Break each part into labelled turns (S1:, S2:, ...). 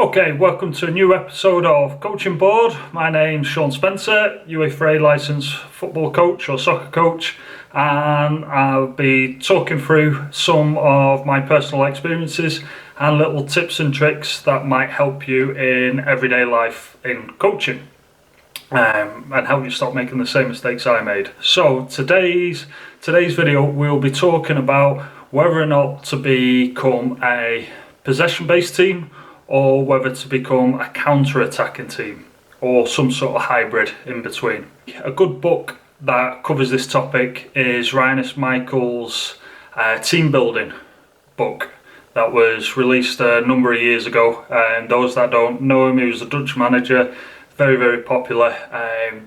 S1: Okay, welcome to a new episode of Coaching Board. My name's Shaun Spencer, UEFA licensed football coach or soccer coach, and I'll be talking through some of my personal experiences and little tips and tricks that might help you in everyday life in coaching and help you stop making the same mistakes I made. So today's video we'll be talking about whether or not to become a possession-based team or whether to become a counter-attacking team or some sort of hybrid in between. A good book that covers this topic is Ryan Michael's team building book that was released a number of years ago. And those that don't know him, he was a Dutch manager, very popular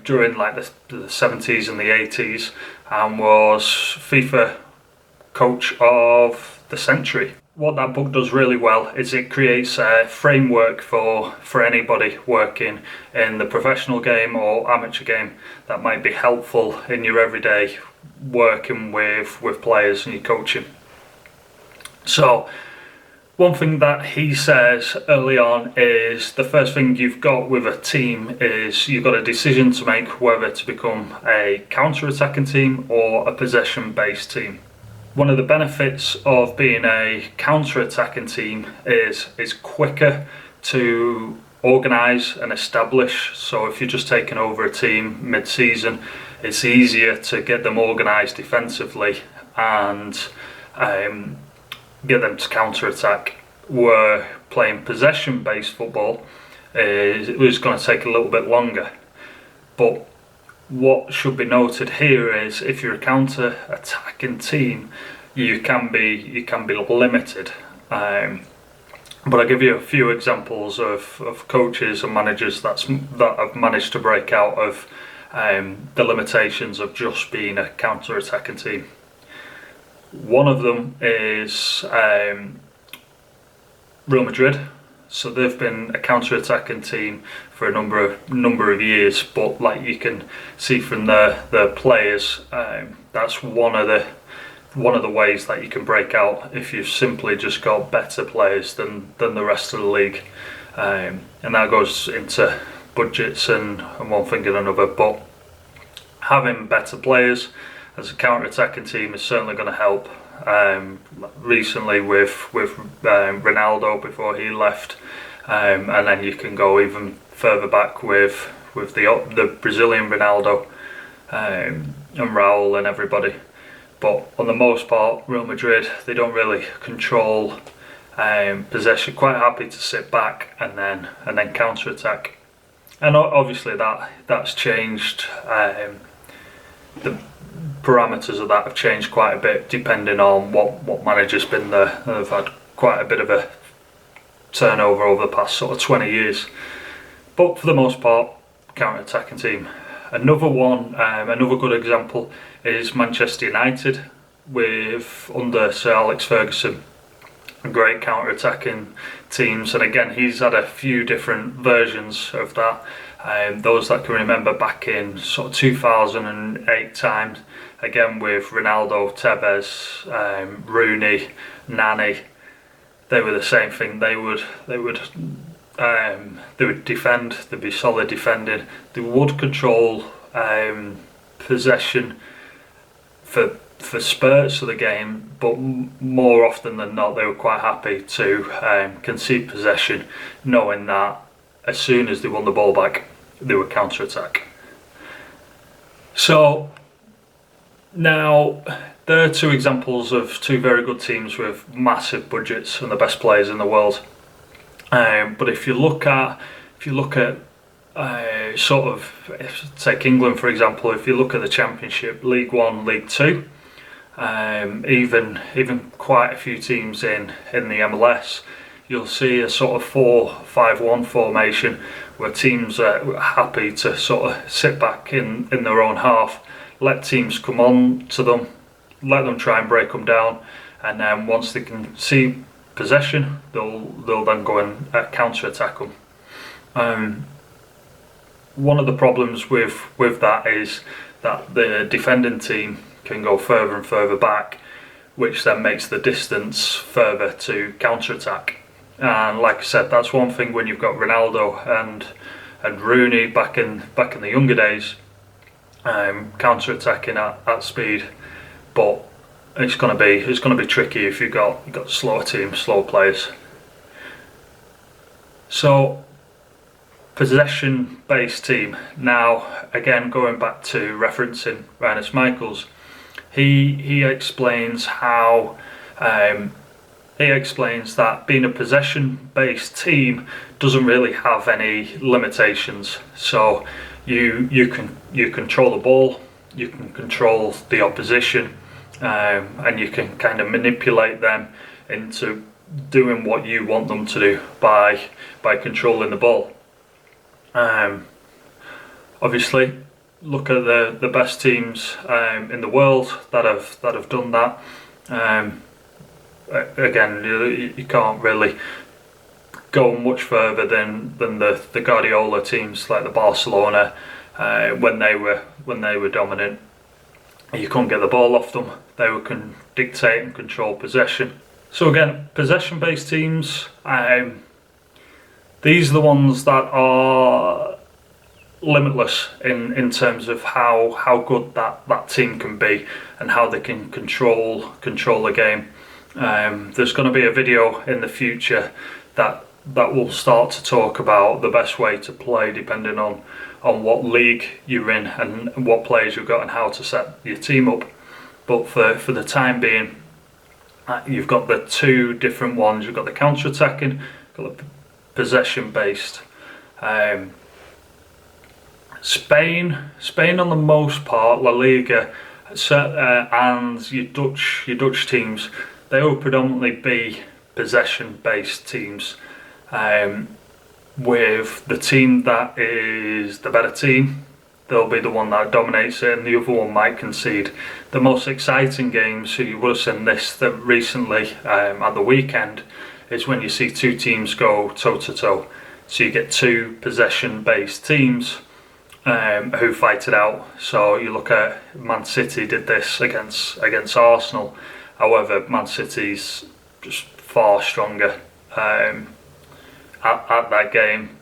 S1: during like the 70s and the 80s, and was FIFA coach of the century. What that book does really well is it creates a framework for anybody working in the professional game or amateur game that might be helpful in your everyday working with players and your coaching. So one thing that he says early on is the first thing you've got with a team is you've got a decision to make whether to become a counter-attacking team or a possession-based team. One of the benefits of being a counter-attacking team is it's quicker to organise and establish. So if you're just taking over a team mid-season, it's easier to get them organised defensively and get them to counter-attack. Where playing possession-based football it was going to take a little bit longer. But what should be noted here is if you're a counter-attacking team, you can be limited. But I'll give you a few examples of coaches and managers that have managed to break out of the limitations of just being a counter-attacking team. One of them is Real Madrid. So they've been a counter-attacking team for a number of years, but like you can see from the players, that's one of the ways that you can break out if you've simply just got better players than the rest of the league, and that goes into budgets and one thing and another. But having better players as a counter-attacking team is certainly going to help. Recently with Ronaldo before he left, and then you can go even further back with the Brazilian Ronaldo and Raul and everybody. But on the most part, Real Madrid, they don't really control possession. Quite happy to sit back and then counter attack. And obviously that's changed. The parameters of that have changed quite a bit depending on what manager's been there. They've had quite a bit of a turnover over the past sort of 20 years. But for the most part, counter-attacking team. Another one, another good example is Manchester United under Sir Alex Ferguson. Great counter-attacking teams, and again he's had a few different versions of that. Those that can remember back in sort of 2008 times, again with Ronaldo, Tevez, Rooney, Nani, they were the same thing. They would defend. They'd be solid defending. They would control possession for spurts of the game, but more often than not, they were quite happy to concede possession, knowing that as soon as they won the ball back, they would counter-attack. So now there are two examples of two very good teams with massive budgets and the best players in the world. But if you look at sort of, take England for example, if you look at the Championship, League 1, League 2, even quite a few teams in the MLS, you'll see a sort of 4-5-1 formation where teams are happy to sort of sit back in their own half, let teams come on to them, let them try and break them down, and then once they can see possession, they'll then go and counter-attack them. One of the problems with that is that the defending team can go further and further back, which then makes the distance further to counter-attack. And like I said, that's one thing when you've got Ronaldo and Rooney back in the younger days, counter-attacking at speed. But it's gonna be tricky if you've got slower teams, slower players. So possession-based team. Now again, going back to referencing Rinus Michels, he explains how. He explains that being a possession-based team doesn't really have any limitations. So you control the ball, you can control the opposition, and you can kind of manipulate them into doing what you want them to do by controlling the ball. Obviously, look at the best teams in the world that have done that. Again, you can't really go much further than the Guardiola teams like the Barcelona when they were dominant. You couldn't get the ball off them. They can dictate and control possession. So again, possession-based teams. These are the ones that are limitless in terms of how good that team can be and how they can control the game. There's going to be a video in the future that will start to talk about the best way to play depending on what league you're in and what players you've got and how to set your team up. But for the time being, you've got the two different ones. You've got the counter-attacking, got the possession-based. Spain on the most part, La Liga, and your Dutch teams, they will predominantly be possession-based teams, with the team that is the better team, they'll be the one that dominates it, and the other one might concede. The most exciting games, so you would have seen this recently at the weekend, is when you see two teams go toe-to-toe. So you get two possession-based teams who fight it out. So you look at Man City did this against Arsenal. However, Man City's just far stronger at that game.